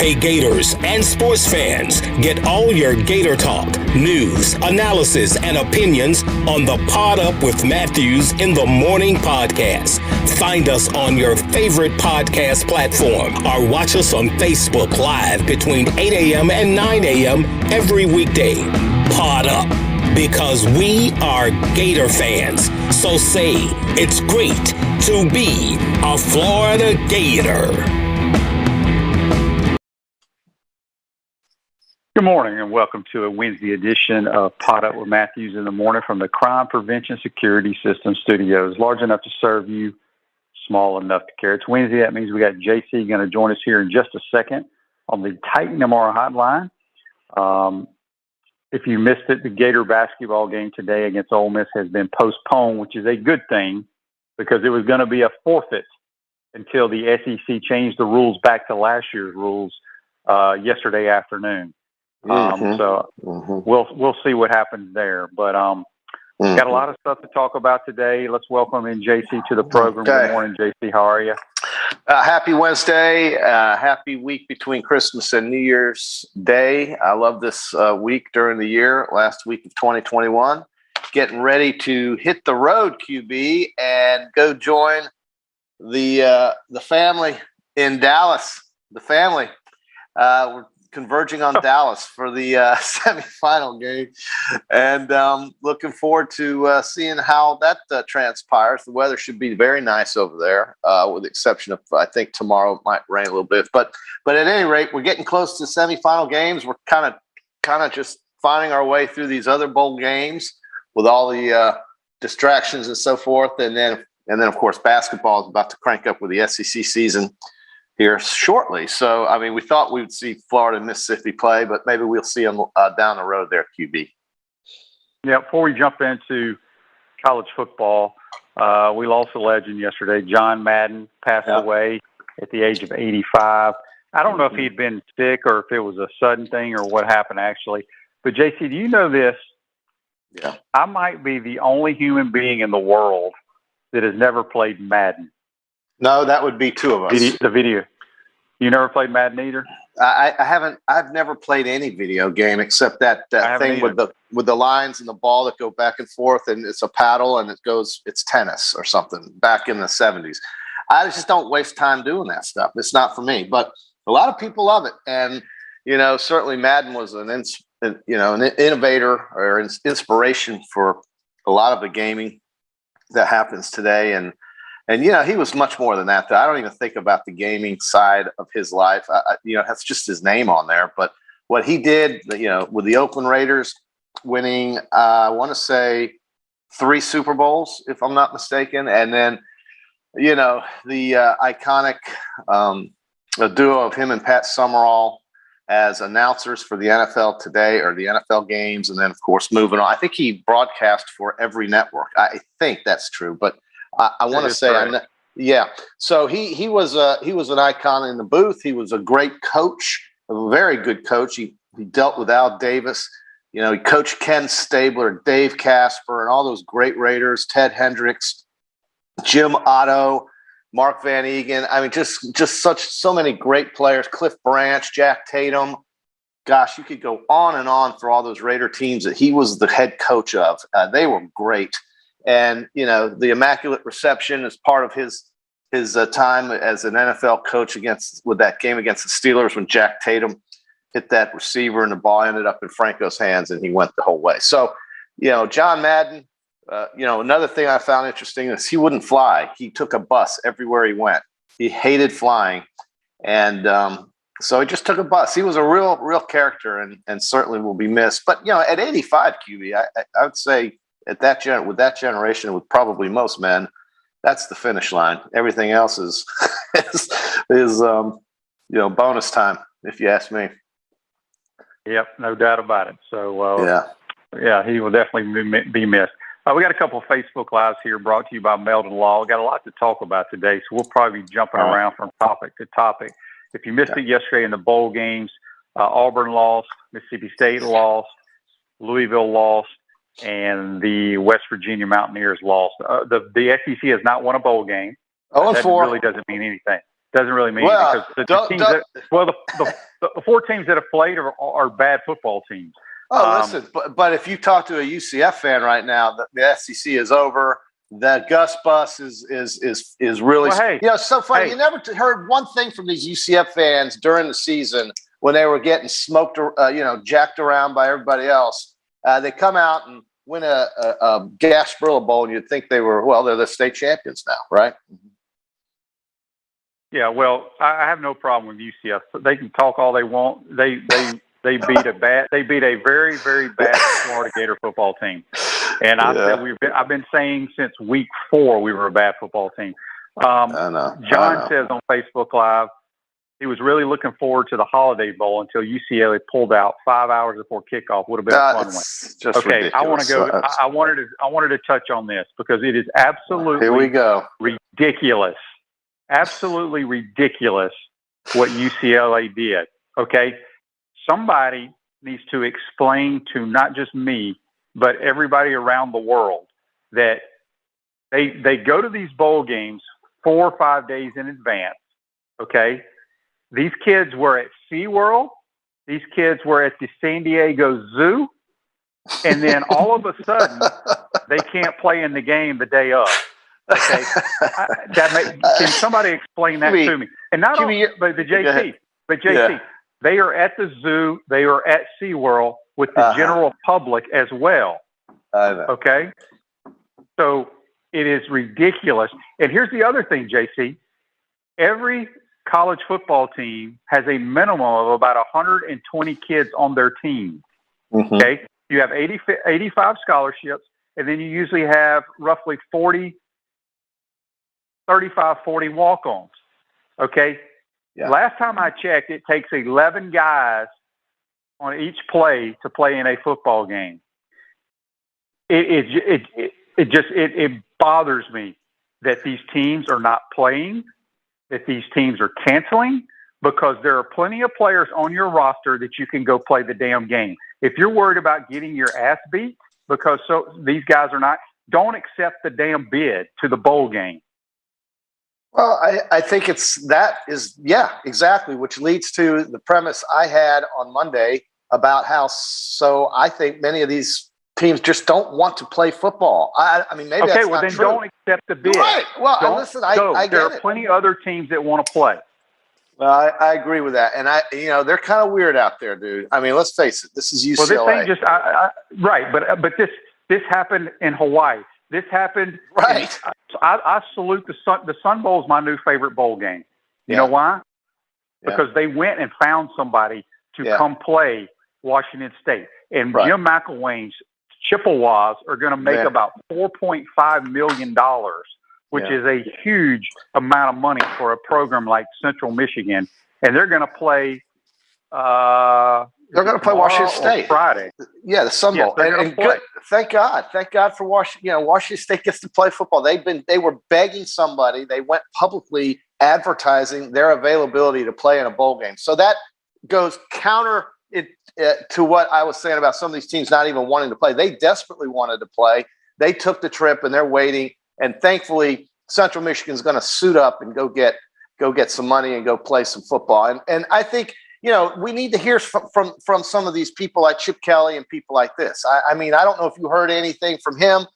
Hey Gators and sports fans, get all your Gator talk, news, analysis, and opinions on the Pod Up with Matthews in the Morning podcast. Find us on your favorite podcast platform or watch us on Facebook Live between 8 a.m. and 9 a.m. every weekday. Pod Up, because we are Gator fans. So say it's great to be a Florida Gator. Good morning and welcome to a Wednesday edition of Pod Up with Matthews in the Morning from the Crime Prevention Security System Studios. Large enough to serve you, small enough to care. It's Wednesday. That means we got JC going to join us here in just a second on the Titan MR hotline. If you missed it, the Gator basketball game today against Ole Miss has been postponed, which is a good thing because it was going to be a forfeit until the SEC changed the rules back to last year's rules yesterday afternoon. We'll see what happens there, but got a lot of stuff to talk about today. Let's welcome in JC to the program. Okay. Good morning, JC. How are you? Happy Wednesday. Happy week between Christmas and New Year's Day. I love this week during the year, last week of 2021. Getting ready to hit the road, QB, and go join the family in Dallas. The family. We're converging on Dallas for the semifinal game, and looking forward to seeing how that transpires. The weather should be very nice over there, with the exception of I think tomorrow it might rain a little bit. But at any rate, we're getting close to semifinal games. We're kind of just finding our way through these other bowl games with all the distractions and so forth, and then of course basketball is about to crank up with the SEC season here shortly. So, I mean, we thought we would see Florida and Mississippi play, but maybe we'll see them down the road there, QB. Yeah, before we jump into college football, we lost a legend yesterday. John Madden passed away at the age of 85. I don't know if he'd been sick or if it was a sudden thing or what happened actually. But, JC, do you know this? Yeah. I might be the only human being in the world that has never played Madden. No, that would be two of us. The video. You never played Madden either? I haven't. I've never played any video game except that thing with the lines and the ball that go back and forth, and it's a paddle and it's tennis or something back in the 70s. I just don't waste time doing that stuff. It's not for me. But a lot of people love it, and certainly Madden was an innovator or an inspiration for a lot of the gaming that happens today, and he was much more than that. I don't even think about the gaming side of his life. That's just his name on there. But what he did, with the Oakland Raiders winning, I want to say 3 Super Bowls, if I'm not mistaken. And then, the iconic duo of him and Pat Summerall as announcers for the NFL today or the NFL games. And then, of course, moving on. I think he broadcast for every network. I think that's true. But I want to say, So he was an icon in the booth. He was a great coach, a very good coach. He dealt with Al Davis. He coached Ken Stabler, Dave Casper, and all those great Raiders. Ted Hendricks, Jim Otto, Mark Van Egan. I mean, just so many great players. Cliff Branch, Jack Tatum. Gosh, you could go on and on for all those Raider teams that he was the head coach of. They were great. And, the Immaculate Reception is part of his time as an NFL coach with that game against the Steelers when Jack Tatum hit that receiver and the ball ended up in Franco's hands and he went the whole way. So, John Madden, another thing I found interesting is he wouldn't fly. He took a bus everywhere he went. He hated flying. And so he just took a bus. He was a real character and certainly will be missed. But, at 85 QB, I would say, with that generation, with probably most men, that's the finish line. Everything else is bonus time, if you ask me. Yep, no doubt about it. So he will definitely be missed. We got a couple of Facebook Lives here brought to you by Meldon Law. We got a lot to talk about today, so we'll probably be jumping around from topic to topic. If you missed it yesterday in the bowl games, Auburn lost, Mississippi State lost, Louisville lost, and the West Virginia Mountaineers lost. The SEC has not won a bowl game. 0-4. That really doesn't mean anything. Doesn't really mean well, because the 4 teams that have played are bad football temes. Oh, listen, but if you talk to a UCF fan right now, the SEC is over. The Gus bus is really, it's so funny. You never heard one thing from these UCF fans during the season when they were getting smoked, jacked around by everybody else. They come out and win a Gasparilla Bowl, and you'd think they're the state champions now, right? Yeah, well, I have no problem with UCF. They can talk all they want. They beat a very, very bad Florida Gator football team. And I've been saying since week 4 we were a bad football team. John says on Facebook Live he was really looking forward to the Holiday Bowl until UCLA pulled out 5 hours before kickoff. Would have been a fun one. Okay, ridiculous. I want to go. I wanted to touch on this because it is absolutely ridiculous. Absolutely ridiculous what UCLA did. Okay, somebody needs to explain to not just me, but everybody around the world that they go to these bowl games 4 or 5 days in advance. Okay, these kids were at SeaWorld. These kids were at the San Diego Zoo, and then all of a sudden they can't play in the game the day of. Okay, can somebody explain that to me? And not only, but JC, they are at the zoo, they are at SeaWorld with the general public as well. I know. Okay, so it is ridiculous. And here's the other thing, JC. Every college football team has a minimum of about 120 kids on their team. Mm-hmm. Okay, you have 85 scholarships, and then you usually have roughly 35, 40 walk-ons. Okay? Yeah. Last time I checked, it takes 11 guys on each play to play in a football game. It bothers me that these teams are not playing, that these teams are canceling, because there are plenty of players on your roster that you can go play the damn game. If you're worried about getting your ass beat because these guys are not, don't accept the damn bid to the bowl game. Well, I think exactly, which leads to the premise I had on Monday about how I think many of these teams just don't want to play football. I mean, maybe that's not true. Don't accept the bid. Right. Well, listen, I get it. There are plenty of other teams that want to play. Well, I agree with that, and they're kind of weird out there, dude. I mean, let's face it. This is UCLA. Well, this thing right, but this happened in Hawaii. This happened. Right. I salute the Sun Bowl is my new favorite bowl game. You know why? Because they went and found somebody to come play Washington State, and Jim McElwain's Chippewas are going to make about $4.5 million, which is a huge amount of money for a program like Central Michigan, and they're going to play. They're going to play Washington State Friday. Yeah, the Sun Bowl, and good. Thank God for Washington. Washington State gets to play football. They were begging somebody. They went publicly advertising their availability to play in a bowl game. So that goes counter to what I was saying about some of these teams not even wanting to play. They desperately wanted to play. They took the trip and they're waiting. And thankfully, Central Michigan's going to suit up and go get some money and go play some football. And I think, we need to hear from some of these people like Chip Kelly and people like this. I mean, I don't know if you heard anything from him,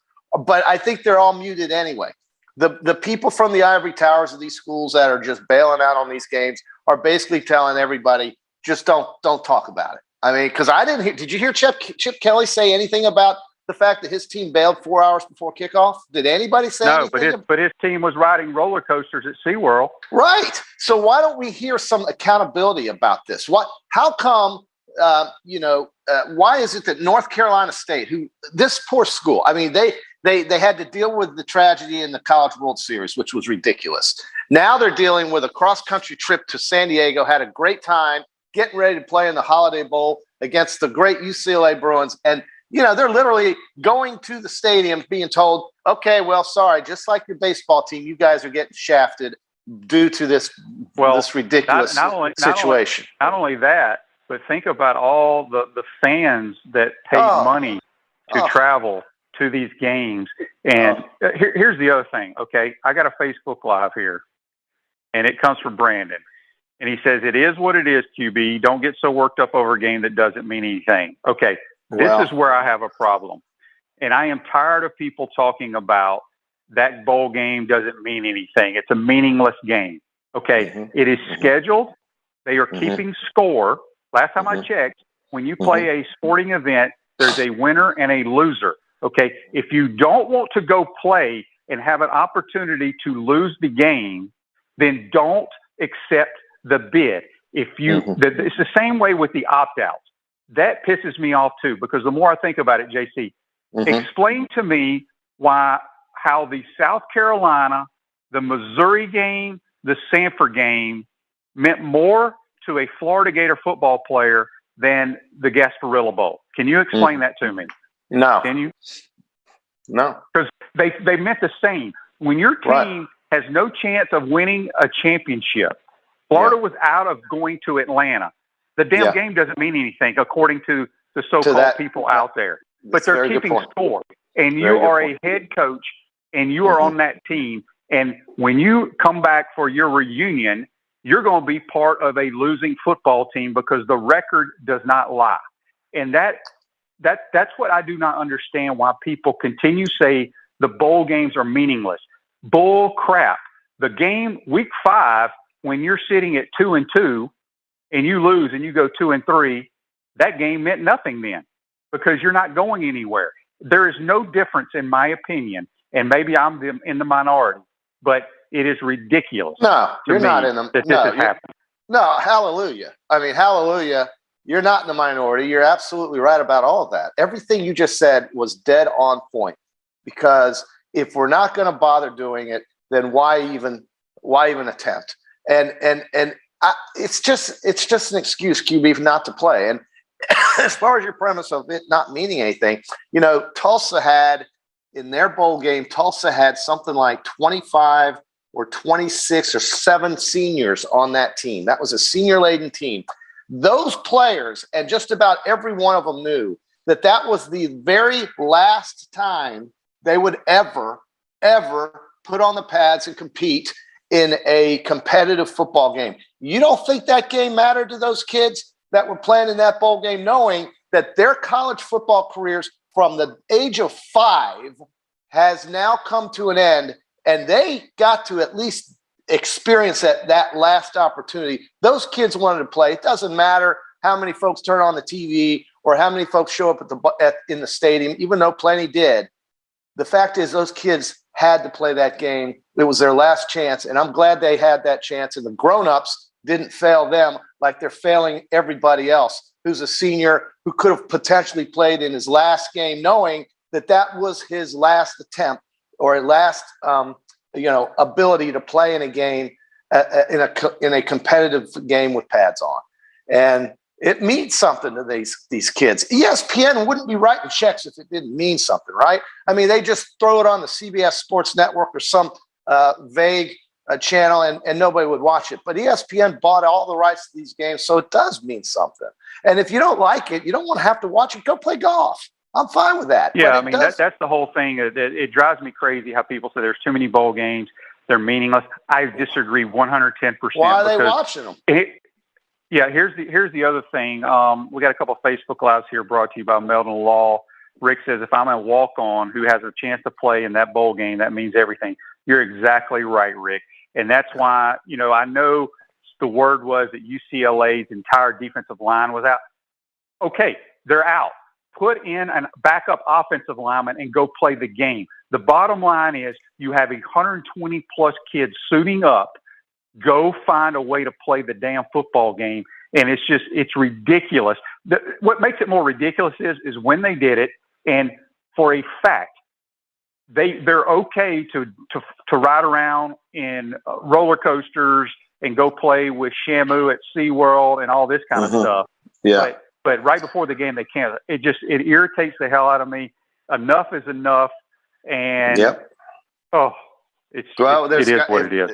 but I think they're all muted anyway. The people from the ivory towers of these schools that are just bailing out on these games are basically telling everybody, just don't talk about it. I mean, because I didn't hear. Did you hear Chip Kelly say anything about the fact that his team bailed 4 hours before kickoff? Did anybody say anything? No, but his team was riding roller coasters at SeaWorld. Right. So why don't we hear some accountability about this? How come, why is it that North Carolina State, this poor school, I mean, they had to deal with the tragedy in the College World Series, which was ridiculous. Now they're dealing with a cross-country trip to San Diego, had a great time, getting ready to play in the Holiday Bowl against the great UCLA Bruins, and they're literally going to the stadium being told, okay, well, sorry, just like your baseball team, you guys are getting shafted due to this ridiculous situation. Not only that, but think about all the fans that paid money to travel to these games. And here's the other thing, okay? I got a Facebook Live here. and it comes from Brandon. And he says, it is what it is, QB. Don't get so worked up over a game that doesn't mean anything. Okay, this is where I have a problem. And I am tired of people talking about that bowl game doesn't mean anything. It's a meaningless game. Okay, it is scheduled. They are keeping score. Last time I checked, when you play a sporting event, there's a winner and a loser. Okay, if you don't want to go play and have an opportunity to lose the game, then don't accept the bid. If you, it's the same way with the opt-outs. That pisses me off too, because the more I think about it, JC, explain to me how the South Carolina, the Missouri game, the Sanford game meant more to a Florida Gator football player than the Gasparilla Bowl. Can you explain that to me? No. Can you? No. Because they meant the same. When your team has no chance of winning a championship, Florida was out of going to Atlanta. The damn game doesn't mean anything, according to the so-called people out there. But they're keeping score. And you are a head coach, and you are on that team. And when you come back for your reunion, you're going to be part of a losing football team because the record does not lie. And that's what I do not understand, why people continue to say the bowl games are meaningless. Bull crap. The game week 5, when you're sitting at 2-2 and you lose and you go 2-3, that game meant nothing then because you're not going anywhere. There is no difference, in my opinion, and maybe I'm in the minority, but it is ridiculous. No, you're not in the this has happened. No, hallelujah. I mean, hallelujah. You're not in the minority. You're absolutely right about all of that. Everything you just said was dead on point, because if we're not going to bother doing it, then why even attempt? And it's just an excuse, QB, not to play. And as far as your premise of it not meaning anything, Tulsa had in their bowl game, Tulsa had something like 25 or 26 or 7 seniors on that team. That was a senior-laden team. Those players, and just about every one of them knew that was the very last time they would ever put on the pads and compete in a competitive football game. You don't think that game mattered to those kids that were playing in that bowl game, knowing that their college football careers from the age of 5 has now come to an end, and they got to at least experience that last opportunity. Those kids wanted to play. It doesn't matter how many folks turn on the TV or how many folks show up in the stadium, even though plenty did. The fact is those kids had to play that game. It was their last chance, and I'm glad they had that chance, and the grown-ups didn't fail them like they're failing everybody else who's a senior who could have potentially played in his last game, knowing that was his last attempt or last ability to play in a game, in a competitive game with pads on. And it means something to these kids. ESPN wouldn't be writing checks if it didn't mean something, right? I mean, they just throw it on the CBS Sports Network or some vague channel and nobody would watch it. But ESPN bought all the rights to these games, so it does mean something. And if you don't like it, you don't want to have to watch it, go play golf. I'm fine with that. Yeah, I mean, that's the whole thing. It drives me crazy how people say there's too many bowl games. They're meaningless. I disagree 110%. Why are they watching them? Here's the other thing. We got a couple of Facebook Lives here brought to you by Meldon Law. Rick says, if I'm a walk-on who has a chance to play in that bowl game, that means everything. You're exactly right, Rick. And that's why, I know the word was that UCLA's entire defensive line was out. Okay, they're out. Put in a backup offensive lineman and go play the game. The bottom line is you have 120-plus kids suiting up. Go find a way to play the damn football game. And it's ridiculous. What makes it more ridiculous is when they did it, and for a fact, they're okay to ride around in roller coasters and go play with Shamu at SeaWorld and all this kind of stuff. Yeah. But right before the game, they can't. It irritates the hell out of me. Enough is enough. And, it is what it is.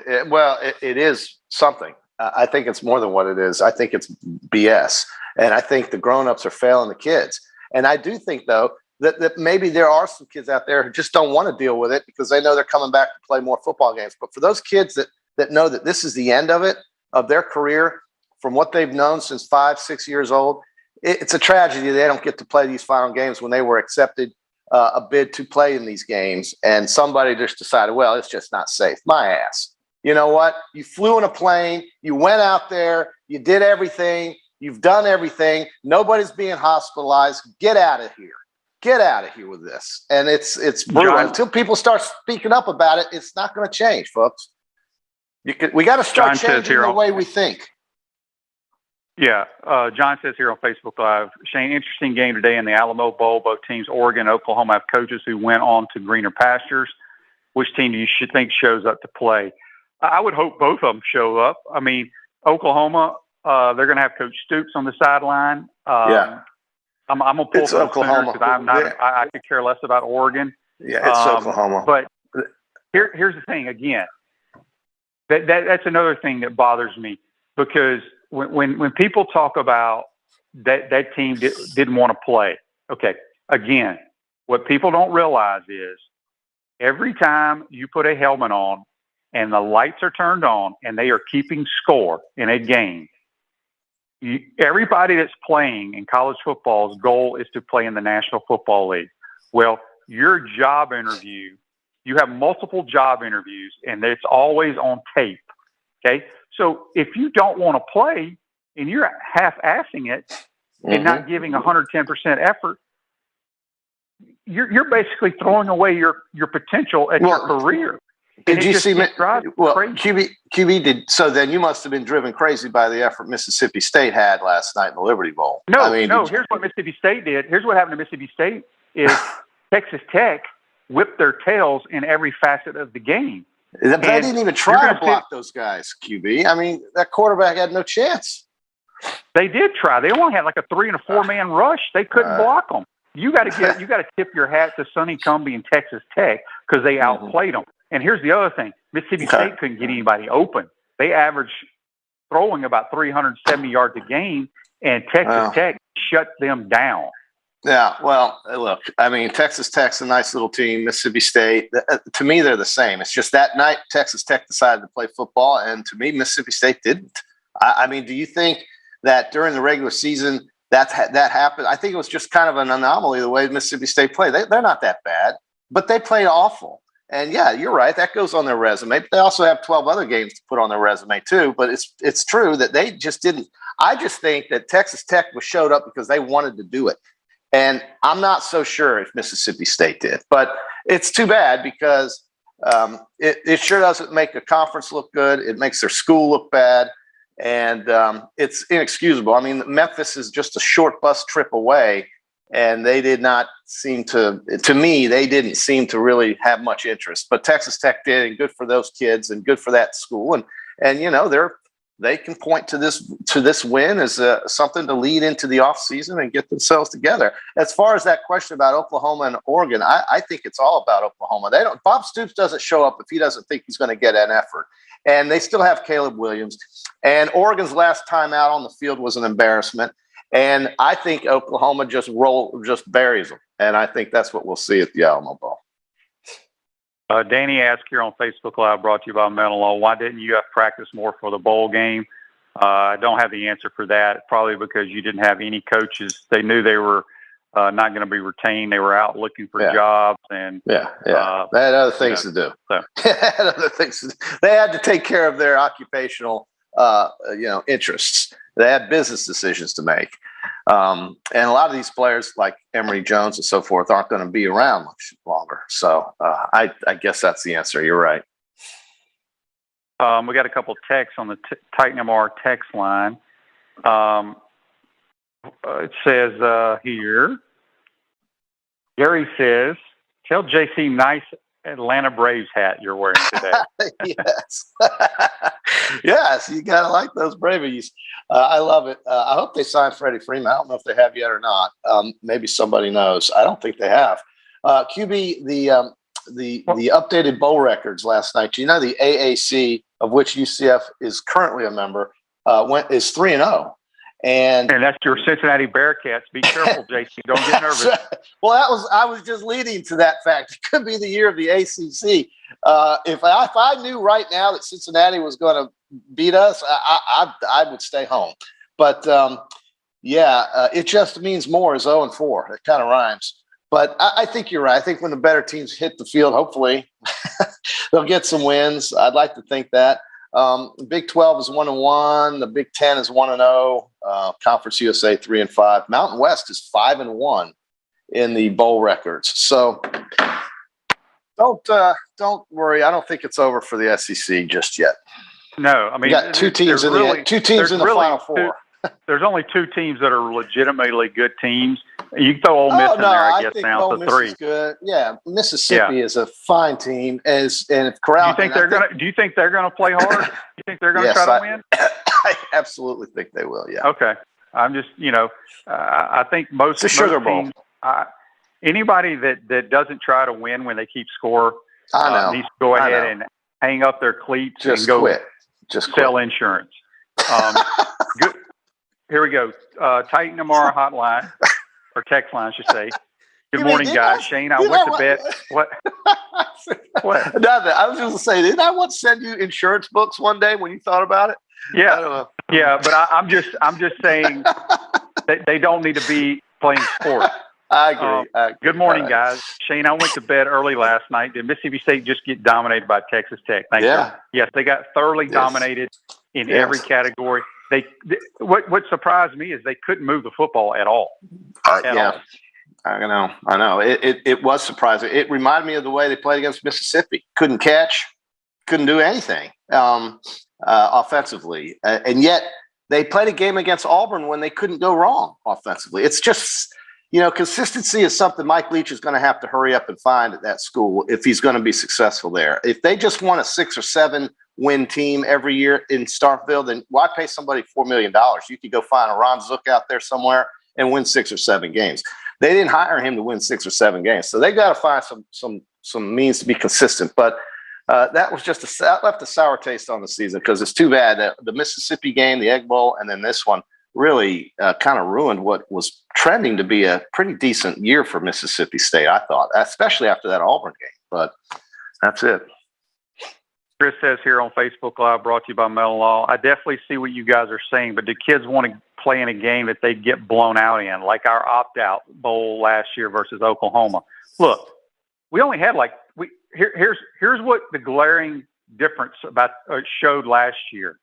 It is something. I think it's more than what it is. I think it's BS. And I think the grown-ups are failing the kids. And I do think, though, that maybe there are some kids out there who just don't want to deal with it because they know they're coming back to play more football games. But for those kids that that know that this is the end of it, of their career, from what they've known since 5, 6 years old. It's a tragedy they don't get to play these final games when they were accepted a bid to play in these games. And somebody just decided, well, it's just not safe. My ass. You know what? You flew in a plane. You went out there. You did everything. You've done everything. Nobody's being hospitalized. Get out of here. Get out of here with this. And it's brutal. John, until people start speaking up about it, it's not going to change, folks. We got to start changing the way we think. Yeah, John says here on Facebook Live, Shane, interesting game today in the Alamo Bowl. Both teams, Oregon and Oklahoma, have coaches who went on to greener pastures. Which team do you think shows up to play? I would hope both of them show up. I mean, Oklahoma, they're going to have Coach Stoops on the sideline. Yeah, I'm going to pull for Oklahoma because I'm not. I could care less about Oregon. Yeah, it's Oklahoma. But here's the thing. Again, that's another thing that bothers me because when people talk about that team didn't want to play, okay, again, what people don't realize is every time you put a helmet on and the lights are turned on and they are keeping score in a game, everybody that's playing in college football's goal is to play in the National Football League. Well, your job interview, you have multiple job interviews and it's always on tape, okay? So if you don't want to play and you're half-assing it and not giving 110% effort, you're basically throwing away your potential at your career. Did you see? Well, QB did. So then you must have been driven crazy by the effort Mississippi State had last night in the Liberty Bowl. No. Here's what Mississippi State did. Here's what happened to Mississippi State is Texas Tech whipped their tails in every facet of the game. But they didn't even try to block those guys, QB. I mean, that quarterback had no chance. They did try. They only had like a 3 and 4 man rush. They couldn't block them. You got to tip your hat to Sonny Cumbie and Texas Tech because they outplayed them. And here's the other thing: Mississippi State couldn't get anybody open. They averaged throwing about 370 yards a game, and Texas Tech shut them down. Yeah, well, look, I mean, Texas Tech's a nice little team. Mississippi State, to me, they're the same. It's just that night Texas Tech decided to play football, and to me, Mississippi State didn't. I mean, do you think that during the regular season that happened? I think it was just kind of an anomaly the way Mississippi State played. They're not that bad, but they played awful. And yeah, you're right. That goes on their resume. But they also have 12 other games to put on their resume too. But it's true that they just didn't. I just think that Texas Tech showed up because they wanted to do it. And I'm not so sure if Mississippi State did. But it's too bad because it sure doesn't make a conference look good. It makes their school look bad. And it's inexcusable. I mean, Memphis is just a short bus trip away. And they did not seem to me, they didn't seem to really have much interest. But Texas Tech did, and good for those kids and good for that school. And you know, they can point to this win as something to lead into the offseason and get themselves together. As far as that question about Oklahoma and Oregon, I think it's all about Oklahoma. Bob Stoops doesn't show up if he doesn't think he's going to get an effort. And they still have Caleb Williams. And Oregon's last time out on the field was an embarrassment. And I think Oklahoma just buries them. And I think that's what we'll see at the Alamo Bowl. Danny asked here on Facebook Live, brought to you by Metal Law, why didn't you have practice more for the bowl game? I don't have the answer for that. Probably because you didn't have any coaches. They knew they were not going to be retained. They were out looking for jobs. And they had other things to do. So. They had to take care of their occupational interests. They had business decisions to make. And a lot of these players like Emory Jones and so forth aren't going to be around much longer. So I guess that's the answer. You're right. We got a couple texts on the Titan MR text line. It says here, Gary says, tell JC nice Atlanta Braves hat you're wearing today. Yes. Yes, you got to like those Braves. I love it. I hope they signed Freddie Freeman. I don't know if they have yet or not. Maybe somebody knows. I don't think they have. QB, the updated bowl records last night. You know, the AAC, of which UCF is currently a member, is 3-0. And that's your Cincinnati Bearcats. Be careful, JC. Don't get nervous. Well, I was just leading to that fact. It could be the year of the ACC. If I knew right now that Cincinnati was going to beat us, I would stay home. But it just means more is 0-4. It kind of rhymes. But I think you're right. I think when the better teams hit the field, hopefully they'll get some wins. I'd like to think that. The Big 12 is 1-1. The Big 10 is 1-0. Conference USA 3-5. Mountain West is 5-1 in the bowl records. So don't worry. I don't think it's over for the SEC just yet. No, I mean, you got two teams in the Final Four. There's only two teams that are legitimately good teams. You can throw Ole Miss in there, I guess, now. Ole So Miss 3. is good. Yeah, Mississippi is a fine team. And if Corral, do you think they're gonna play hard? Do you think they're gonna try to win? I absolutely think they will. Yeah. Okay. I'm just, I think most Sugar Bowl. teams, anybody that doesn't try to win when they keep score, needs to go ahead and hang up their cleats and go quit. Sell insurance. Good. Here we go. Titan Amara hotline, or text line, I should say. Good morning, guys. Shane, I went to bed. What? What? Nothing. I was just going to say, didn't I once send you insurance books one day when you thought about it? Yeah. I don't know. Yeah, but I'm just saying they don't need to be playing sports. I agree. Good morning, guys. Shane, I went to bed early last night. Did Mississippi State just get dominated by Texas Tech? Thank you. Yes, they got thoroughly dominated in every category. What surprised me is they couldn't move the football at all. At all. I know. It was surprising. It reminded me of the way they played against Mississippi. Couldn't catch, couldn't do anything offensively, and yet they played a game against Auburn when they couldn't go wrong offensively. It's just, consistency is something Mike Leach is going to have to hurry up and find at that school if he's going to be successful there. If they just want a 6 or 7 win team every year in Starkville, then why pay somebody $4 million? You could go find a Ron Zook out there somewhere and win 6 or 7 games. They didn't hire him to win 6 or 7 games, so they got to find some means to be consistent. But that was just that left a sour taste on the season because it's too bad that the Mississippi game, the Egg Bowl, and then this one really kind of ruined what was trending to be a pretty decent year for Mississippi State, I thought, especially after that Auburn game. But that's it. Chris says here on Facebook Live, brought to you by Metal Law, I definitely see what you guys are saying, but do kids want to play in a game that they get blown out in, like our opt-out bowl last year versus Oklahoma? Look, we only had here's what the glaring difference about showed last year.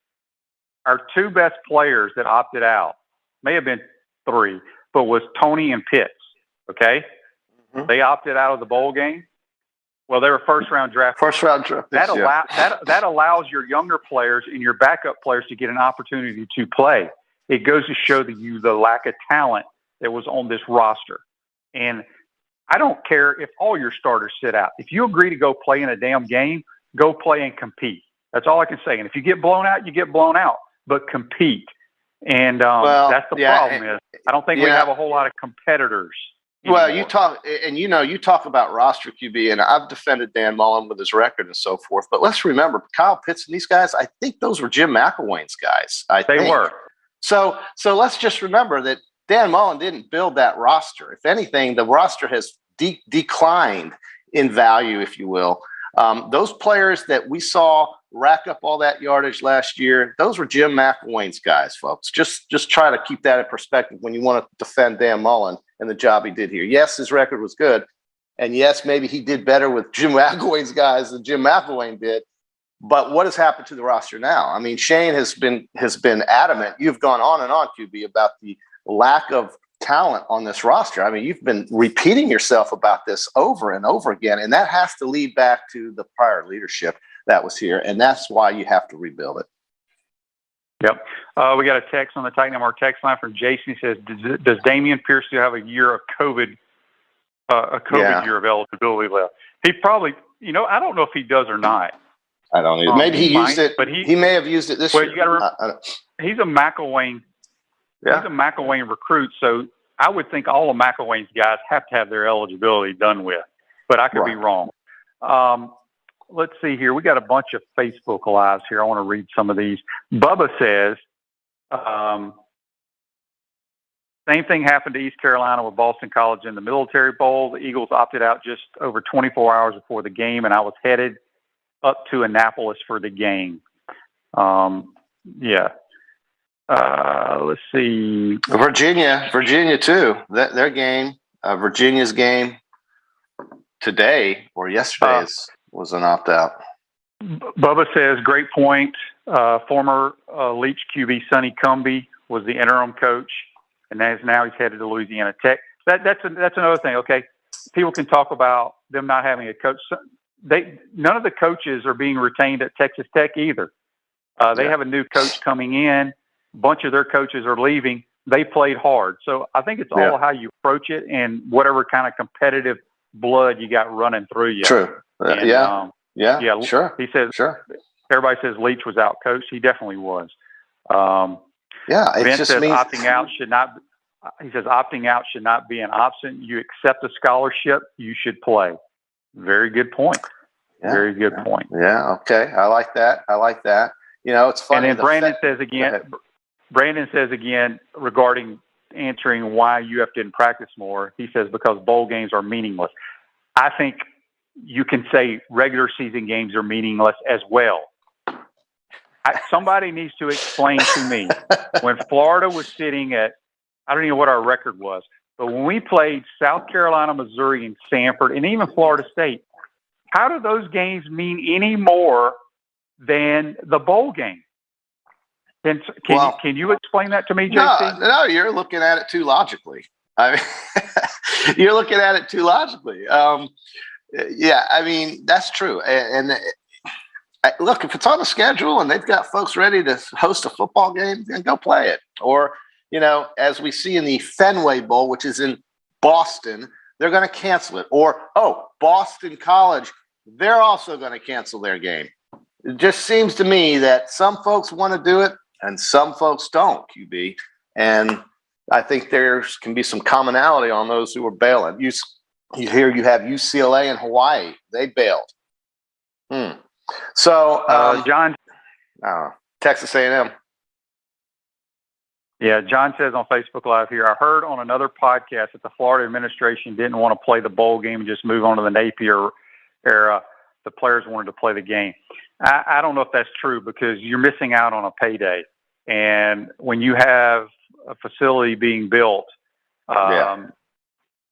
Our 2 best players that opted out, may have been 3, but was Tony and Pitts, okay? Mm-hmm. They opted out of the bowl game. Well, they were first-round draft. That allows your younger players and your backup players to get an opportunity to play. It goes to show the lack of talent that was on this roster. And I don't care if all your starters sit out. If you agree to go play in a damn game, go play and compete. That's all I can say. And if you get blown out, you get blown out. But compete. And that's the problem is I don't think we have a whole lot of competitors. Well, you talk about roster QB, and I've defended Dan Mullen with his record and so forth. But let's remember, Kyle Pitts and these guys, I think those were Jim McElwain's guys. They were. So let's just remember that Dan Mullen didn't build that roster. If anything, the roster has declined in value, if you will. Those players that we saw rack up all that yardage last year, those were Jim McElwain's guys, folks. Just try to keep that in perspective when you want to defend Dan Mullen and the job he did here. Yes, his record was good. And yes, maybe he did better with Jim McElwain's guys than Jim McElwain did. But what has happened to the roster now? I mean, Shane has been adamant. You've gone on and on, QB, about the lack of talent on this roster. I mean, you've been repeating yourself about this over and over again, and that has to lead back to the prior leadership that was here, and that's why you have to rebuild it. Yep. We got a text on the Titan MR text line from Jason. He says, does Damian Pierce still have a year of COVID year of eligibility left? He probably, I don't know if he does or not. I don't either. Maybe he used it, but he may have used it this year. You got he's a McElwain. Yeah. He's a McElwain recruit, so I would think all of McElwain's guys have to have their eligibility done with, but I could be wrong. Let's see here. We got a bunch of Facebook Lives here. I want to read some of these. Bubba says, Same thing happened to East Carolina with Boston College in the Military Bowl. The Eagles opted out just over 24 hours before the game, and I was headed up to Annapolis for the game. Let's see. Virginia too. Their game, Virginia's game today or yesterday was an opt-out. Bubba says, great point. Former Leach QB Sonny Cumbie was the interim coach, and now he's headed to Louisiana Tech. That's another thing. Okay, people can talk about them not having a coach. None of the coaches are being retained at Texas Tech either. They have a new coach coming in. A bunch of their coaches are leaving. They played hard. So I think it's all how you approach it and whatever kind of competitive blood you got running through you. True. And, sure. He says, everybody says Leach was out coached. He definitely was. Vince says opting out should not. He says opting out should not be an option. You accept a scholarship, you should play. Very good point. Very good point. Yeah. Okay. I like that. You know, it's funny. And then Brandon says again regarding answering why UF didn't practice more. He says because bowl games are meaningless. I think you can say regular season games are meaningless as well. Somebody needs to explain to me when Florida was sitting at, I don't even know what our record was, but when we played South Carolina, Missouri, and Stanford, and even Florida State, how do those games mean any more than the bowl game? Can you explain that to me, JC? No, you're looking at it too logically. I mean, you're looking at it too logically. I mean, that's true. And look, if it's on the schedule and they've got folks ready to host a football game, then go play it. Or, you know, as we see in the Fenway Bowl, which is in Boston, they're going to cancel it. Or, Boston College, they're also going to cancel their game. It just seems to me that some folks want to do it and some folks don't, QB. And I think there can be some commonality on those who are bailing. You hear you have UCLA and Hawaii. They bailed. So, John, Texas A&M. Yeah, John says on Facebook Live here, I heard on another podcast that the Florida administration didn't want to play the bowl game and just move on to the Napier era. The players wanted to play the game. I don't know if that's true because you're missing out on a payday. And when you have a facility being built,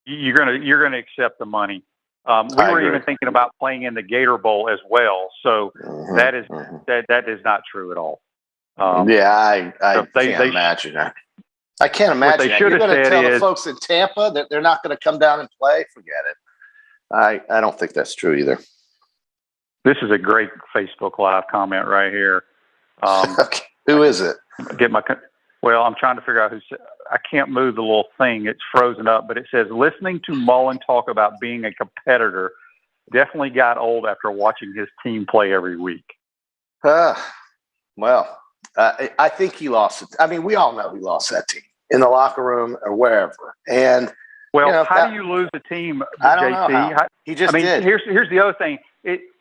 you're gonna accept the money. We were even thinking about playing in the Gator Bowl as well. So that is not true at all. I can't imagine that. I can't imagine that. You're going to tell the folks in Tampa that they're not going to come down and play? Forget it. I don't think that's true either. This is a great Facebook Live comment right here. Okay. Who is it? I'm trying to figure out who said. I can't move the little thing. It's frozen up, but it says, listening to Mullen talk about being a competitor definitely got old after watching his team play every week. I think he lost it. I mean, we all know he lost that team in the locker room or wherever. And how do you lose a team, I don't JC? know how. He just did. Here's the other thing.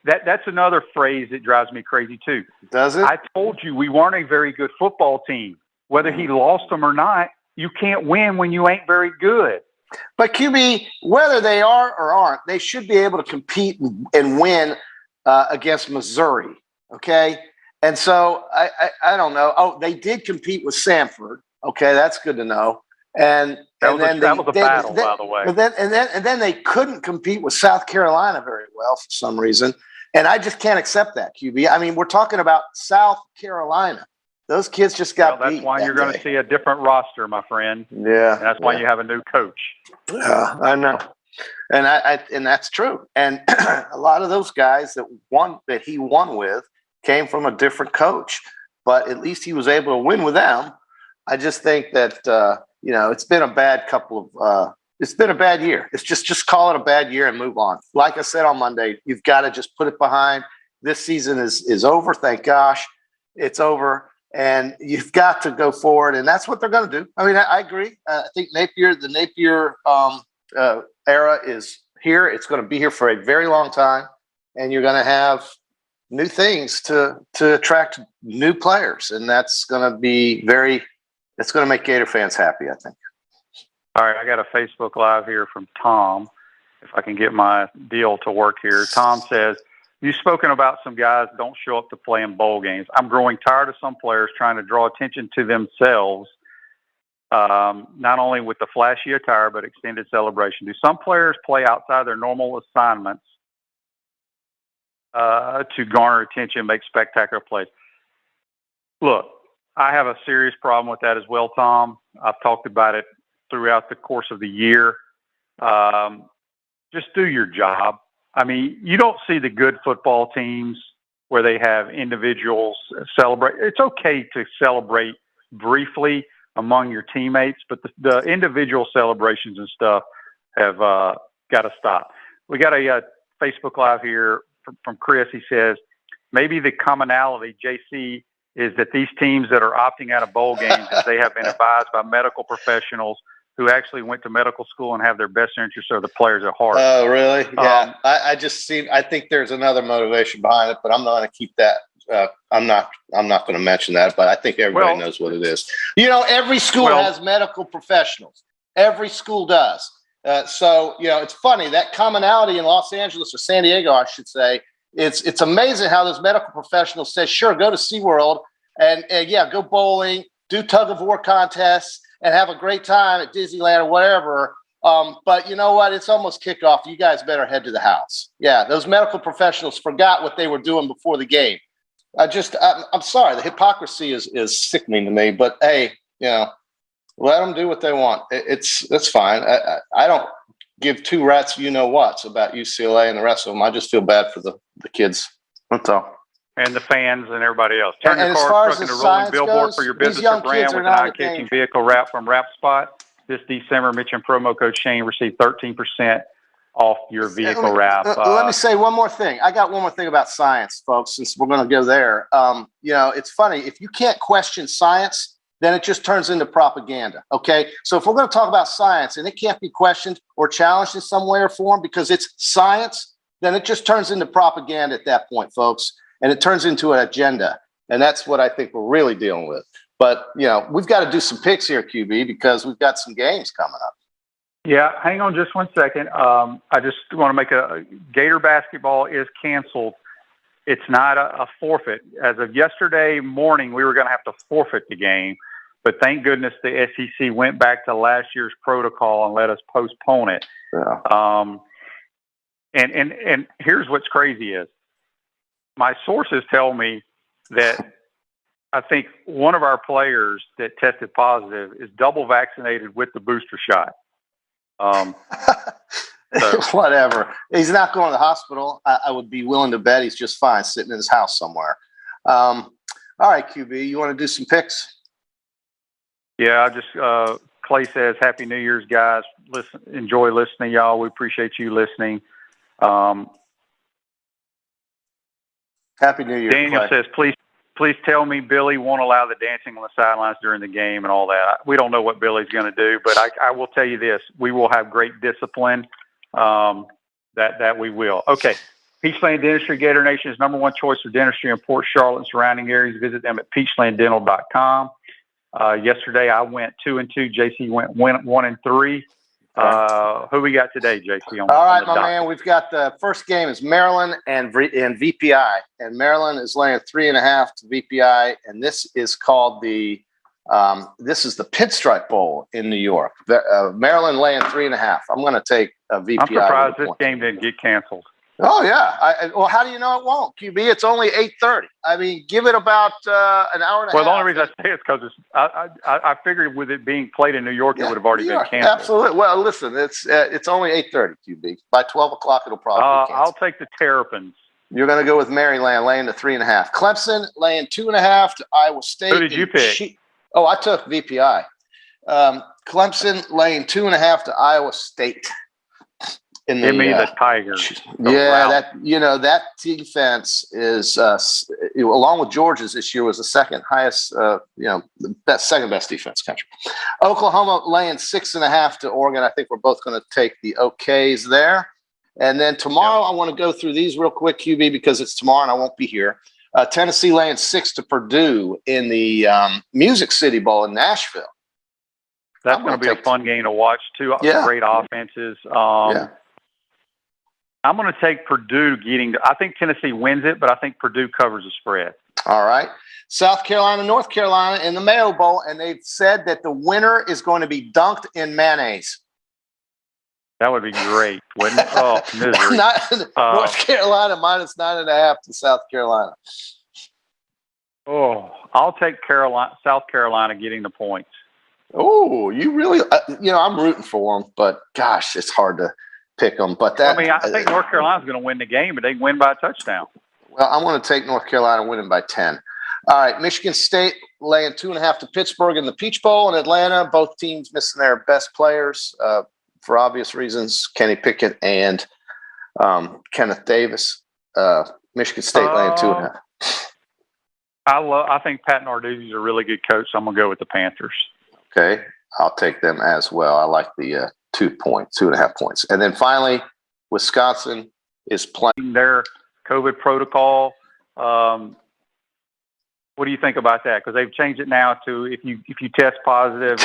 That's another phrase that drives me crazy too. Does it? I told you we weren't a very good football team. Whether he lost them or not, you can't win when you ain't very good. But QB, whether they are or aren't, they should be able to compete and win against Missouri. Okay. And so I don't know. Oh, they did compete with Samford. Okay, that's good to know. And that was a battle, by the way. And then they couldn't compete with South Carolina very well for some reason. And I just can't accept that, QB. I mean, we're talking about South Carolina. Those kids just got beat. That's why you're going to see a different roster, my friend. Yeah. And that's why you have a new coach. Yeah, I know. And and that's true. And a lot of those guys that he won with came from a different coach, but at least he was able to win with them. I just think that it's been a bad it's been a bad year. It's just call it a bad year and move on. Like I said on Monday, you've got to just put it behind. This season is over. Thank gosh, it's over, and you've got to go forward. And that's what they're going to do. I mean, I agree. I think the Napier era is here. It's going to be here for a very long time, and you're going to have new things to attract new players, and that's going to be it's going to make Gator fans happy, I think. All right, I got a Facebook Live here from Tom. If I can get my deal to work here. Tom says, you've spoken about some guys don't show up to play in bowl games. I'm growing tired of some players trying to draw attention to themselves, not only with the flashy attire, but extended celebration. Do some players play outside their normal assignments to garner attention, make spectacular plays? Look, I have a serious problem with that as well, Tom. I've talked about it throughout the course of the year. Just do your job. I mean, you don't see the good football teams where they have individuals celebrate. It's okay to celebrate briefly among your teammates, but the individual celebrations and stuff have got to stop. We got a Facebook Live here from Chris. He says, maybe the commonality, JC, is that these teams that are opting out of bowl games, they have been advised by medical professionals who actually went to medical school and have their best interests of the players at heart. Oh, really? Yeah. I think there's another motivation behind it, but I'm not going to keep that. I'm not going to mention that, but I think everybody knows what it is. You know, every school has medical professionals. Every school does. So, you know, it's funny that commonality in Los Angeles or San Diego, I should say, it's amazing how those medical professionals say, sure, go to SeaWorld and yeah, go bowling, do tug of war contests, and have a great time at Disneyland or whatever. But you know what? It's almost kickoff. You guys better head to the house. Yeah, those medical professionals forgot what they were doing before the game. I'm sorry. The hypocrisy is sickening to me. But hey, you know, let them do what they want. That's fine. I don't give two rats whats about UCLA and the rest of them. I just feel bad for the kids. That's all. And the fans and everybody else. Turn your car, truck, into a rolling billboard for your business or brand with an eye-catching vehicle wrap from Wrap Spot. This December, mention promo code Shane, receive 13% off your vehicle wrap. Let me say one more thing. I got one more thing about science, folks, since we're going to go there. You know, it's funny. If you can't question science, then it just turns into propaganda, okay? So if we're going to talk about science and it can't be questioned or challenged in some way or form because it's science, then it just turns into propaganda at that point, folks. And it turns into an agenda. And that's what I think we're really dealing with. But, you know, we've got to do some picks here, QB, because we've got some games coming up. Yeah, hang on just 1 second. I just want to make Gator basketball is canceled. It's not a forfeit. As of yesterday morning, we were going to have to forfeit the game. But thank goodness the SEC went back to last year's protocol and let us postpone it. Yeah. And here's what's crazy is, my sources tell me that I think one of our players that tested positive is double vaccinated with the booster shot. So. Whatever. He's not going to the hospital. I would be willing to bet he's just fine sitting in his house somewhere. All right, QB, you want to do some picks? Yeah, Clay says, Happy New Year's, guys. Enjoy listening, y'all. We appreciate you listening. Happy New Year. Daniel says, please tell me Billy won't allow the dancing on the sidelines during the game and all that. We don't know what Billy's going to do, but I will tell you this. We will have great discipline, that we will. Okay. Peachland Dentistry, Gator Nation's #1 choice for dentistry in Port Charlotte and surrounding areas. Visit them at peachlanddental.com. Yesterday I went 2-2. JC went 1-3. Who we got today, JC? All right, my man. We've got the first game is Maryland and VPI, and Maryland is laying 3.5 to VPI, and this is called the Pinstripe Bowl in New York. Maryland laying 3.5. I'm going to take VPI. I'm surprised this game didn't get canceled. Oh yeah. Well, how do you know it won't, QB? It's only 8:30. I mean, give it about an hour and a half. Well, the only reason I say it is because I figured with it being played in New York, it would have already been canceled. Absolutely. Well, listen, it's only 8:30, QB. By 12 o'clock, it'll probably be canceled. I'll take the Terrapins. You're going to go with Maryland laying to 3.5. Clemson laying 2.5 to Iowa State. Who did you pick? I took VPI. Clemson laying 2.5 to Iowa State. Give me the Tigers. Yeah, that defense is along with Georgia's this year was the second highest, the second best defense country. Oklahoma laying 6.5 to Oregon. I think we're both going to take the OKs there. And then tomorrow, I want to go through these real quick, QB, because it's tomorrow and I won't be here. Tennessee laying 6 to Purdue in the Music City Bowl in Nashville. That's going to be a fun game to watch. Two great offenses. I'm going to take Purdue I think Tennessee wins it, but I think Purdue covers the spread. All right. South Carolina, North Carolina in the Mayo Bowl, and they've said that the winner is going to be dunked in mayonnaise. That would be great, wouldn't it? Oh, misery. North Carolina -9.5 to South Carolina. Oh, I'll take South Carolina getting the points. Oh, you really, I'm rooting for them, but gosh, it's hard to pick them. But I think North Carolina's going to win the game, but they can win by a touchdown. Well, I'm going to take North Carolina winning by 10. All right, Michigan State laying 2.5 to Pittsburgh in the Peach Bowl in Atlanta. Both teams missing their best players for obvious reasons, Kenny Pickett and Kenneth Davis. Michigan State laying 2.5. I think Pat Narduzzi's a really good coach, so I'm going to go with the Panthers. Okay, I'll take them as well. I like the 2.5 points. And then finally, Wisconsin is playing their COVID protocol. What do you think about that? Because they've changed it now to if you test positive,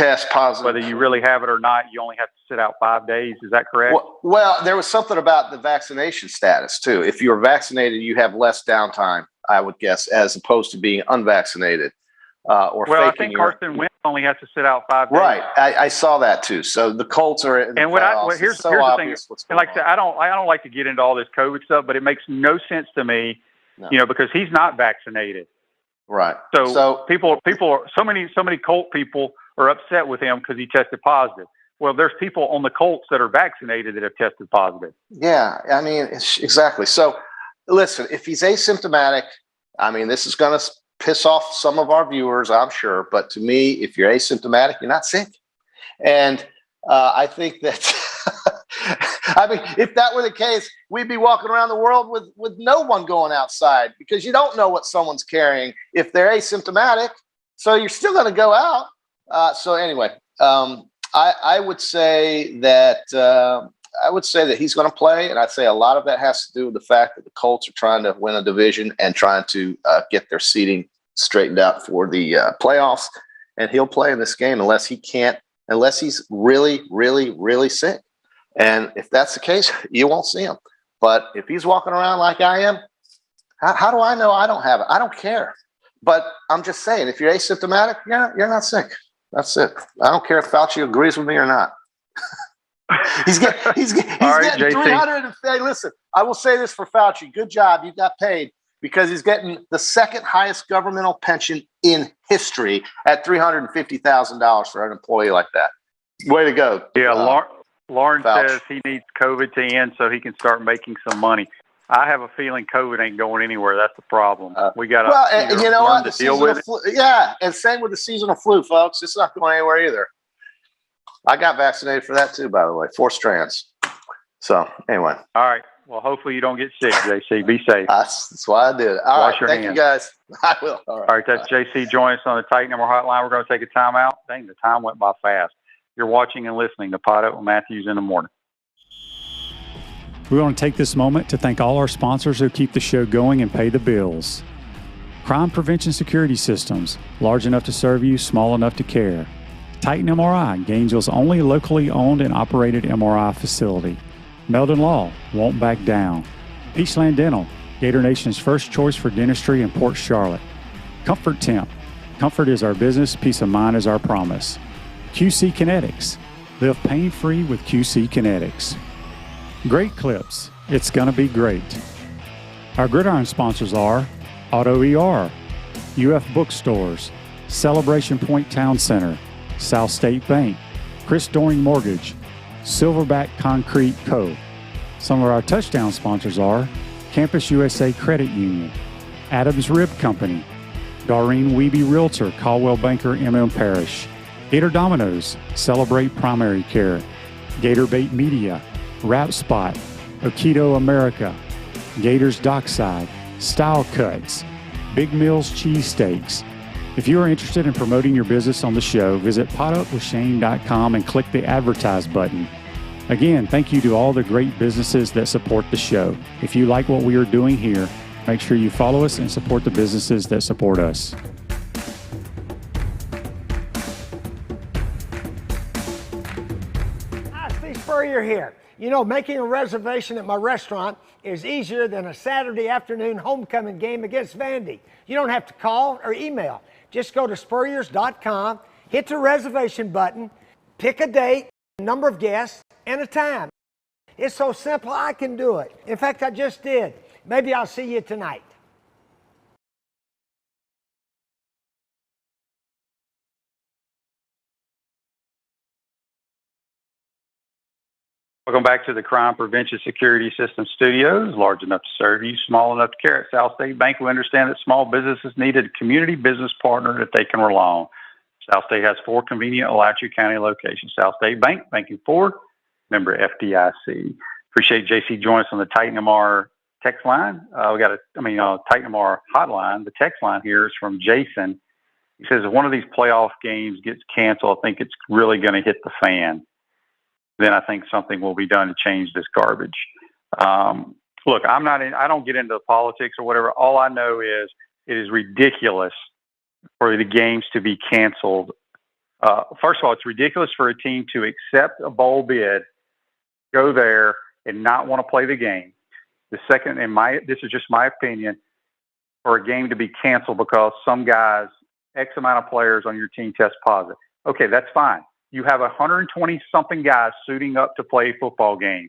whether you really have it or not, you only have to sit out 5 days. Is that correct? Well, there was something about the vaccination status too. If you're vaccinated, you have less downtime, I would guess, as opposed to being unvaccinated I think Carson Wentz only has to sit out 5 days. Right, I saw that too. So the Colts are in the playoffs. Here's the thing. And like I said, I don't like to get into all this COVID stuff, but it makes no sense to me, because he's not vaccinated. Right. So people are so many Colt people are upset with him because he tested positive. Well, there's people on the Colts that are vaccinated that have tested positive. Yeah, I mean, exactly. So listen, if he's asymptomatic, I mean, this is going to piss off some of our viewers, I'm sure. But to me, if you're asymptomatic, you're not sick. And I think that, I mean, if that were the case, we'd be walking around the world with no one going outside because you don't know what someone's carrying if they're asymptomatic. So you're still going to go out. So anyway, I would say that he's going to play, and I'd say a lot of that has to do with the fact that the Colts are trying to win a division and trying to get their seating straightened out for the playoffs. And he'll play in this game unless he's really, really, really sick. And if that's the case, you won't see him. But if he's walking around like I am, how do I know I don't have it? I don't care. But I'm just saying, if you're asymptomatic, you're not sick. That's it. I don't care if Fauci agrees with me or not. He's getting 300. Hey, listen, I will say this for Fauci. Good job. You got paid because he's getting the second highest governmental pension in history at $350,000 for an employee like that. Way to go. Yeah, Lauren says he needs COVID to end so he can start making some money. I have a feeling COVID ain't going anywhere. That's the problem. We got to you know what? The seasonal flu. Yeah, and same with the seasonal flu, folks. It's not going anywhere either. I got vaccinated for that too, by the way. 4 strands. So anyway. All right. Well, hopefully you don't get sick, JC. Be safe. That's why I did it. All right. Thank you, guys. I will. All right. That's JC. Join us on the Tight Number Hotline. We're going to take a timeout. Dang, the time went by fast. You're watching and listening to Pot Up with Matthews in the Morning. We want to take this moment to thank all our sponsors who keep the show going and pay the bills. Crime Prevention Security Systems, large enough to serve you, small enough to care. Titan MRI, Gainesville's only locally owned and operated MRI facility. Meldon Law, won't back down. Peachland Dental, Gator Nation's first choice for dentistry in Port Charlotte. Comfort Temp, comfort is our business, peace of mind is our promise. QC Kinetics, live pain-free with QC Kinetics. Great Clips, it's gonna be great. Our Gridiron sponsors are Auto ER, UF Bookstores, Celebration Point Town Center, South State Bank, Chris Doring Mortgage, Silverback Concrete Co. Some of our touchdown sponsors are Campus USA Credit Union, Adams Rib Company, Doreen Wiebe Realtor, Caldwell Banker, MM Parish, Gator Dominoes, Celebrate Primary Care, Gator Bait Media, Wrap Spot, Okito America, Gators Dockside, Style Cuts, Big Mills Cheesesteaks. If you are interested in promoting your business on the show, visit potupwithshane.com and click the advertise button. Again, thank you to all the great businesses that support the show. If you like what we are doing here, make sure you follow us and support the businesses that support us. Hey, Spurrier here. You know, making a reservation at my restaurant is easier than a Saturday afternoon homecoming game against Vandy. You don't have to call or email. Just go to spurriers.com, hit the reservation button, pick a date, a number of guests, and a time. It's so simple, I can do it. In fact, I just did. Maybe I'll see you tonight. Welcome back to the Crime Prevention Security System Studios, large enough to serve you, small enough to care. At South State Bank, we understand that small businesses need a community business partner that they can rely on. South State has 4 convenient Alachua County locations. South State Bank, banking forward, member FDIC. Appreciate JC joining us on the Titan MR text line. Titan MR hotline. The text line here is from Jason. He says, if one of these playoff games gets canceled, I think it's really going to hit the fan. Then I think something will be done to change this garbage. Look, I don't get into politics or whatever. All I know is it is ridiculous for the games to be canceled. First of all, it's ridiculous for a team to accept a bowl bid, go there, and not want to play the game. The second, this is just my opinion, for a game to be canceled because some guys, X amount of players on your team test positive. Okay, that's fine. You have 120-something guys suiting up to play a football game.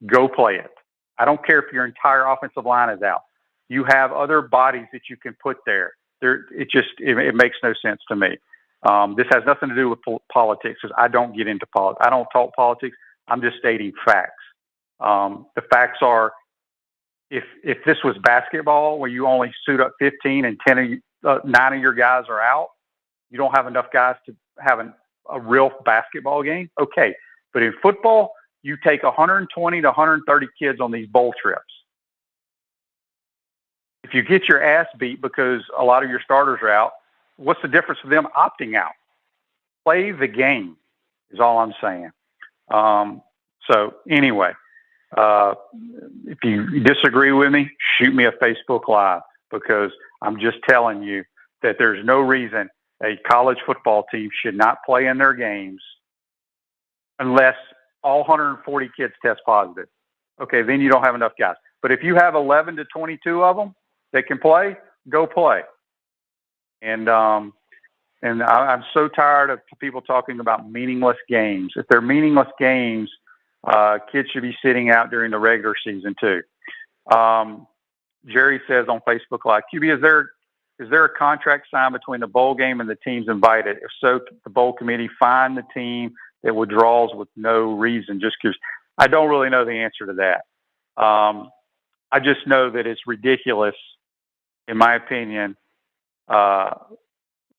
Go play it. I don't care if your entire offensive line is out. You have other bodies that you can put there. It makes no sense to me. This has nothing to do with politics, because I don't get into politics. I don't talk politics. I'm just stating facts. The facts are, if this was basketball where you only suit up 15 and 9 of your guys are out, you don't have enough guys to have a real basketball game. Okay. But in football, you take 120 to 130 kids on these bowl trips. If you get your ass beat because a lot of your starters are out, what's the difference of them opting out? Play the game is all I'm saying. So anyway, if you disagree with me, shoot me a Facebook Live, because I'm just telling you that there's no reason a college football team should not play in their games unless all 140 kids test positive. Okay, then you don't have enough guys. But if you have 11 to 22 of them that can play, go play. And I'm so tired of people talking about meaningless games. If they're meaningless games, kids should be sitting out during the regular season too. Jerry says on Facebook Live, QB, is there a contract signed between the bowl game and the teams invited? If so, the bowl committee find the team that withdraws with no reason, just because. I don't really know the answer to that. I just know that it's ridiculous, in my opinion. And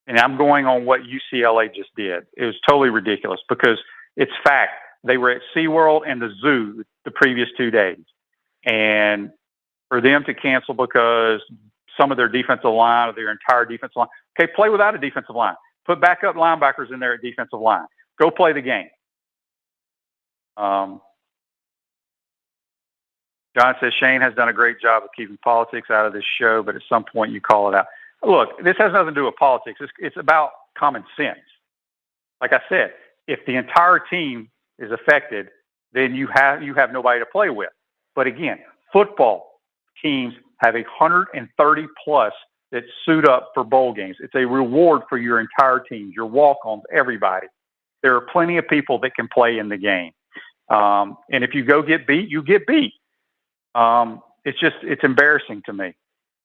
I'm going on what UCLA just did. It was totally ridiculous, because it's fact. They were at SeaWorld and the zoo the previous 2 days. And for them to cancel because some of their defensive line or their entire defensive line, okay, play without a defensive line. Put backup linebackers in there at defensive line. Go play the game. John says, Shane has done a great job of keeping politics out of this show, but at some point you call it out. Look, this has nothing to do with politics. It's about common sense. Like I said, if the entire team is affected, then you have nobody to play with. But again, football teams have 130 plus that suit up for bowl games. It's a reward for your entire team, your walk-ons, everybody. There are plenty of people that can play in the game. And if you go get beat, you get beat. It's embarrassing to me,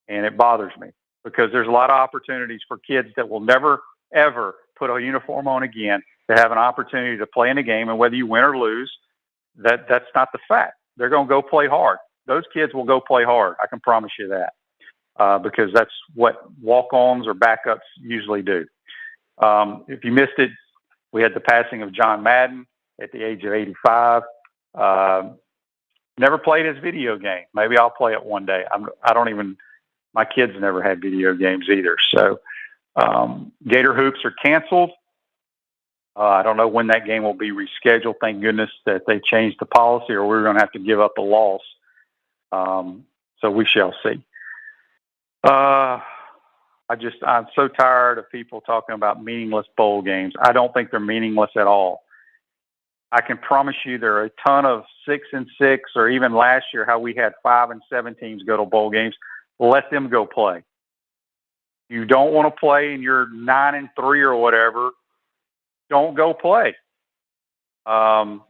and it bothers me, because there's a lot of opportunities for kids that will never, ever put a uniform on again to have an opportunity to play in a game. And whether you win or lose, that's not the fact. They're going to go play hard. Those kids will go play hard. I can promise you that, because that's what walk-ons or backups usually do. If you missed it, we had the passing of John Madden at the age of 85. Never played his video game. Maybe I'll play it one day. My kids never had video games either. So Gator Hoops are canceled. I don't know when that game will be rescheduled. Thank goodness that they changed the policy, or we're going to have to give up a loss. So we shall see. I'm so tired of people talking about meaningless bowl games. I don't think they're meaningless at all. I can promise you there are a ton of 6-6, or even last year how we had 5 and 7 teams go to bowl games. Let them go play. You don't want to play and you're 9 and 3 or whatever, don't go play. When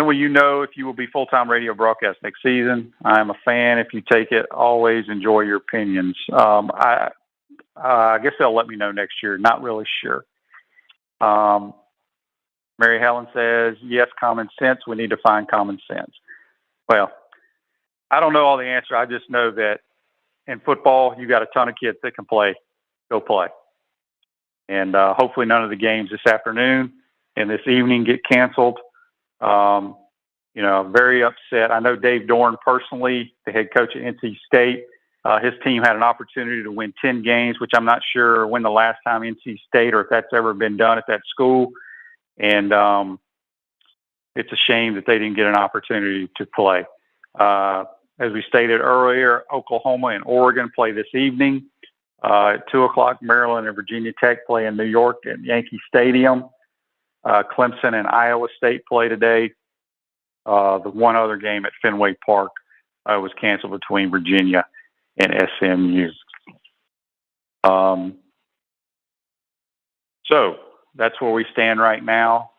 will you know if you will be full-time radio broadcast next season? I am a fan. If you take it, always enjoy your opinions. I guess they'll let me know next year. Not really sure. Mary Helen says, yes, common sense. We need to find common sense. Well, I don't know all the answer. I just know that in football, you got a ton of kids that can play. Go play. And hopefully none of the games this afternoon and this evening get canceled. Very upset. I know Dave Dorn personally, the head coach at NC State. His team had an opportunity to win 10 games, which I'm not sure when the last time NC State or if that's ever been done at that school. And it's a shame that they didn't get an opportunity to play. As we stated earlier, Oklahoma and Oregon play this evening. At 2 o'clock, Maryland and Virginia Tech play in New York at Yankee Stadium. Clemson and Iowa State play today. The one other game at Fenway Park was canceled between Virginia and SMU. So that's where we stand right now.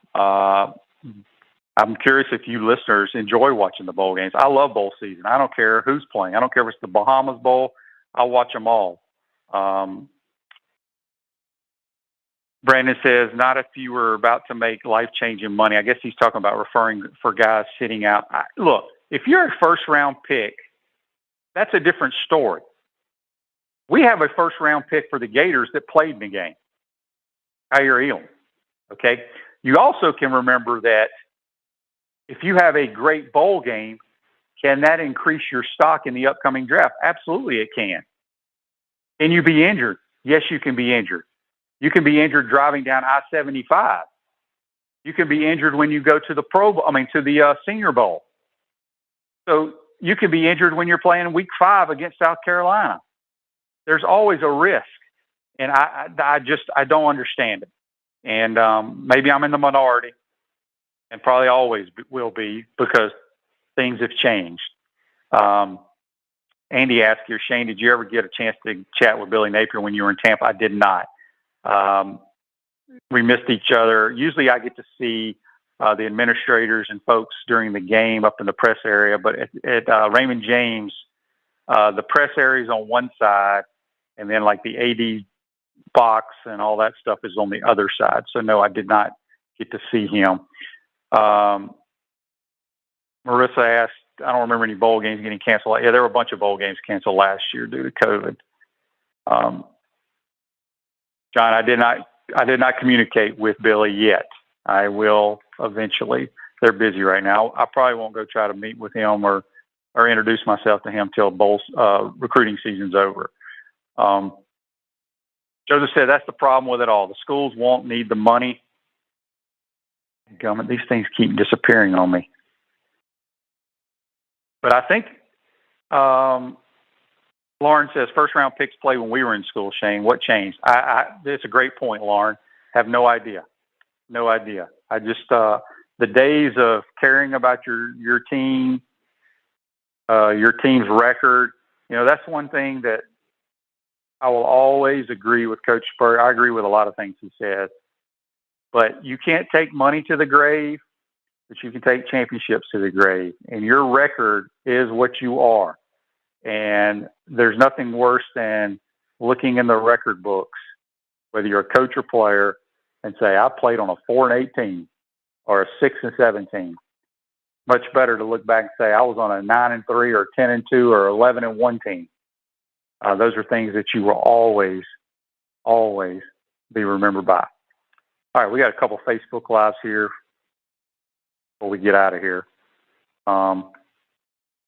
I'm curious if you listeners enjoy watching the bowl games. I love bowl season. I don't care who's playing. I don't care if it's the Bahamas Bowl. I'll watch them all. Brandon says, not if you were about to make life-changing money. I guess he's talking about referring for guys sitting out. Look, if you're a first-round pick, that's a different story. We have a first-round pick for the Gators that played in the game. Tyre Elam. Okay? You also can remember that if you have a great bowl game, can that increase your stock in the upcoming draft? Absolutely it can. Can you be injured? Yes, you can be injured. You can be injured driving down I-75. You can be injured when you go to the Senior Bowl. So you can be injured when you're playing Week 5 against South Carolina. There's always a risk, and I don't understand it. And maybe I'm in the minority, and probably always will be because things have changed. Andy asked here, Shane, did you ever get a chance to chat with Billy Napier when you were in Tampa? I did not. We missed each other. Usually I get to see the administrators and folks during the game up in the press area, but at Raymond James, the press area is on one side, and then like the AD box and all that stuff is on the other side. So no, I did not get to see him. Marissa asked, I don't remember any bowl games getting canceled. Yeah, there were a bunch of bowl games canceled last year due to COVID. John, I did not communicate with Billy yet. I will eventually. They're busy right now. I probably won't go try to meet with him or introduce myself to him till bowl recruiting season's over. Joseph said that's the problem with it all. The schools won't need the money. Gummit, these things keep disappearing on me. But I think Lauren says first-round picks play when we were in school, Shane. What changed? It's a great point, Lauren. Have no idea. No idea. I just the days of caring about your team, your team's record, that's one thing that I will always agree with Coach Spurrier. I agree with a lot of things he says. But you can't take money to the grave, but you can take championships to the grave. And your record is what you are. And there's nothing worse than looking in the record books, whether you're a coach or player, and say, I played on a 4-8 team or a 6-7 team. Much better to look back and say, I was on a 9-3 or 10-2 or 11-1 team. Those are things that you will always, always be remembered by. All right, we got a couple Facebook Lives here before we get out of here.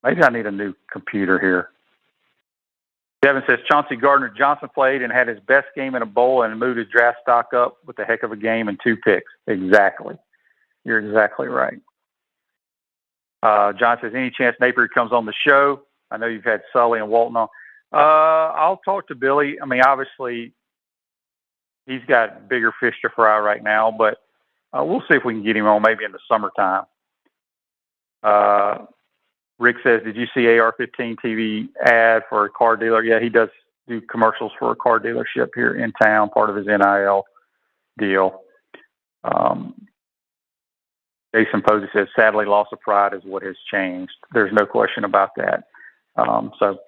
Maybe I need a new computer here. Devin says, Chauncey Gardner-Johnson played and had his best game in a bowl and moved his draft stock up with a heck of a game and 2 picks. Exactly. You're exactly right. John says, any chance Napier comes on the show? I know you've had Sully and Walton on. I'll talk to Billy. I mean, obviously, he's got bigger fish to fry right now, but We'll see if we can get him on maybe in the summertime. Rick says, did you see AR-15 TV ad for a car dealer? Yeah, he does do commercials for a car dealership here in town, part of his NIL deal. Jason Posey says, sadly, loss of pride is what has changed. There's no question about that. So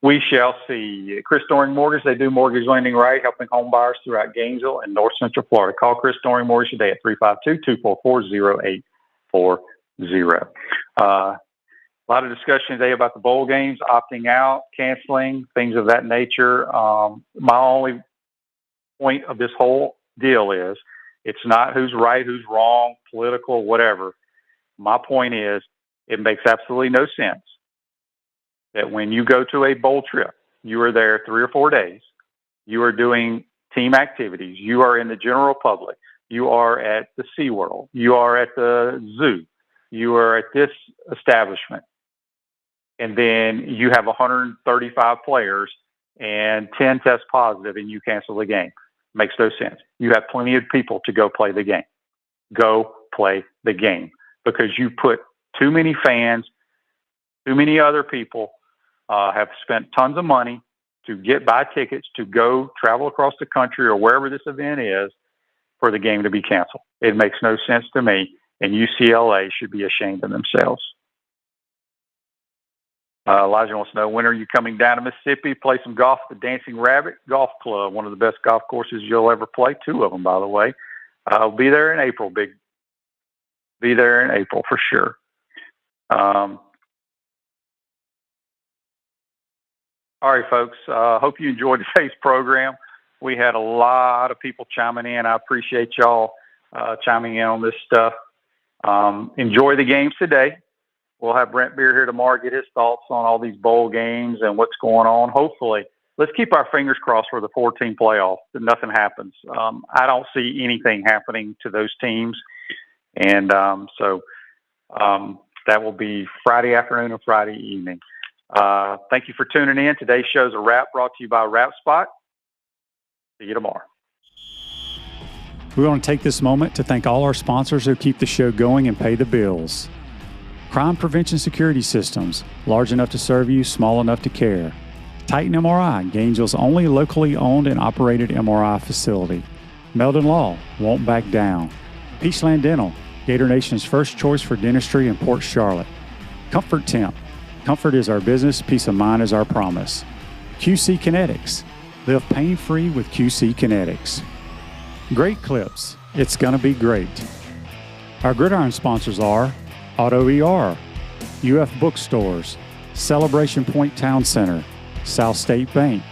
we shall see. Chris Doring Mortgage, they do mortgage lending right, helping home buyers throughout Gainesville and North Central Florida. Call Chris Doring Mortgage today at 352-244-0840. A lot of discussion today about the bowl games, opting out, canceling, things of that nature. My only point of this whole deal is it's not who's right, who's wrong, political, whatever. My point is it makes absolutely no sense that when you go to a bowl trip, you are there 3 or 4 days, you are doing team activities, you are in the general public, you are at the SeaWorld, you are at the zoo, you are at this establishment, and then you have 135 players and 10 test positive and you cancel the game. Makes no sense. You have plenty of people to go play the game. Go play the game, because you put too many fans, too many other people have spent tons of money to buy tickets to go travel across the country or wherever this event is for the game to be canceled. It makes no sense to me, and UCLA should be ashamed of themselves. Elijah wants to know, when are you coming down to Mississippi, play some golf at the Dancing Rabbit Golf Club, one of the best golf courses you'll ever play, 2 of them, by the way. I'll be there in April, Be there in April for sure. All right, folks, hope you enjoyed today's program. We had a lot of people chiming in. I appreciate y'all chiming in on this stuff. Enjoy the games today. We'll have Brent Beer here tomorrow, get his thoughts on all these bowl games and what's going on. Hopefully, let's keep our fingers crossed for the 4-team playoff, that nothing happens. I don't see anything happening to those teams. And so that will be Friday afternoon and Friday evening. Thank you for tuning in. Today's show's a wrap, brought to you by Wrap Spot. See you tomorrow. We want to take this moment to thank all our sponsors who keep the show going and pay the bills. Crime Prevention Security Systems, large enough to serve you, small enough to care. Titan MRI, Gainesville's only locally owned and operated MRI facility. Meldon Law, won't back down. Peachland Dental, Gator Nation's first choice for dentistry in Port Charlotte. Comfort Temp, comfort is our business, peace of mind is our promise. QC Kinetics, live pain-free with QC Kinetics. Great Clips, it's gonna be great. Our Gridiron sponsors are Auto ER, UF Bookstores, Celebration Point Town Center, South State Bank,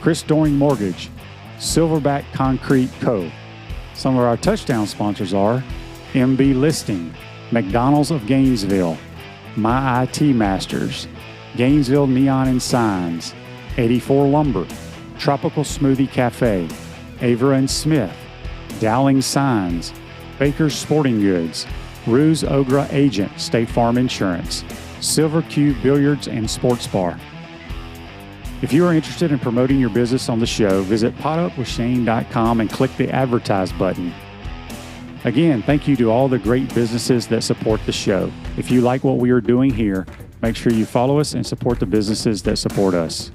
Chris Doring Mortgage, Silverback Concrete Co. Some of our touchdown sponsors are MB Listing, McDonald's of Gainesville, My IT Masters, Gainesville Neon and Signs, 84 Lumber, Tropical Smoothie Cafe, Avera and Smith, Dowling Signs, Baker's Sporting Goods, Ruse Ogra Agent, State Farm Insurance, Silver Cube Billiards and Sports Bar. If you are interested in promoting your business on the show, visit potupwithshane.com and click the advertise button. Again, thank you to all the great businesses that support the show. If you like what we are doing here, make sure you follow us and support the businesses that support us.